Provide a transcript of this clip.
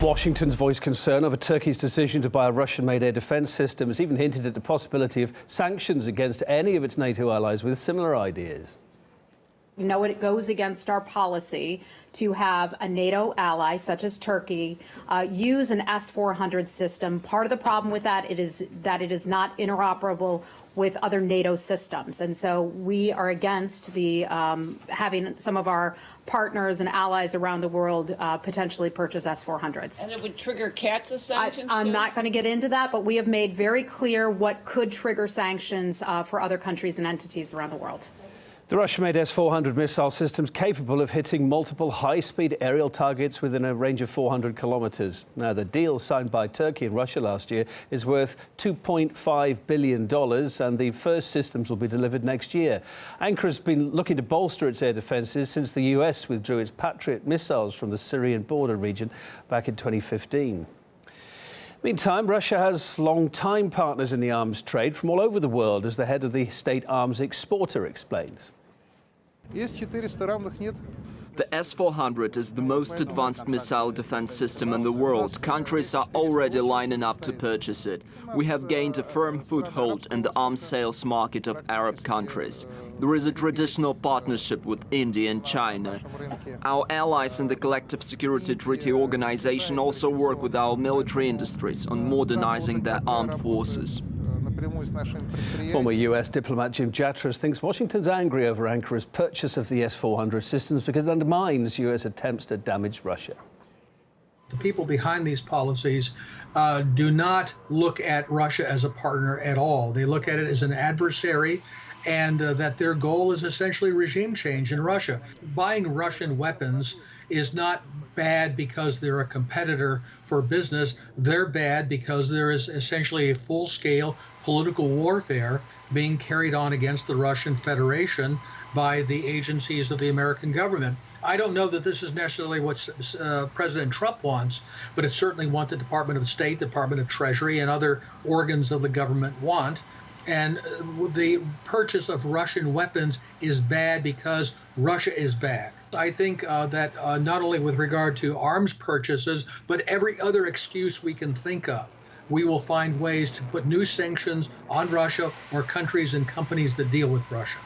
Washington's voiced concern over Turkey's decision to buy a Russian-made air defense system, has even hinted at the possibility of sanctions against any of its NATO allies with similar ideas. You know, it goes against our policy to have a NATO ally, such as Turkey, use an S-400 system. Part of the problem with that is that it is not interoperable with other NATO systems. And so we are against the having some of our partners and allies around the world potentially purchase S-400s. And it would trigger CATSA sanctions? I'm not going to get into that, but we have made very clear what could trigger sanctions for other countries and entities around the world. The Russian-made S-400 missile system's capable of hitting multiple high-speed aerial targets within a range of 400 kilometers. Now, the deal signed by Turkey and Russia last year is worth $2.5 billion, and the first systems will be delivered next year. Ankaра's been looking to bolster its air defences since the US withdrew its Patriot missiles from the Syrian border region back in 2015. Meantime, Russia has long-time partners in the arms trade from all over the world, as the head of the state arms exporter explains. The S-400 is the most advanced missile defense system in the world. Countries are already lining up to purchase it. We have gained a firm foothold in the arms sales market of Arab countries. There is a traditional partnership with India and China. Our allies in the Collective Security Treaty Organization also work with our military industries on modernizing their armed forces. Former US diplomat Jim Jatras thinks Washington's angry over Ankara's purchase of the S-400 systems because it undermines US attempts to damage Russia. The people behind these policies do not look at Russia as a partner at all. They look at it as an adversary, and that their goal is essentially regime change in Russia. Buying Russian weapons is not bad because they're a competitor for business. They're bad because there is essentially a full-scale political warfare being carried on against the Russian Federation by the agencies of the American government. I don't know that this is necessarily what President Trump wants, but it's certainly what the Department of State, Department of Treasury, and other organs of the government want. And the purchase of Russian weapons is bad because Russia is bad. I think that not only with regard to arms purchases, but every other excuse we can think of, we will find ways to put new sanctions on Russia or countries and companies that deal with Russia.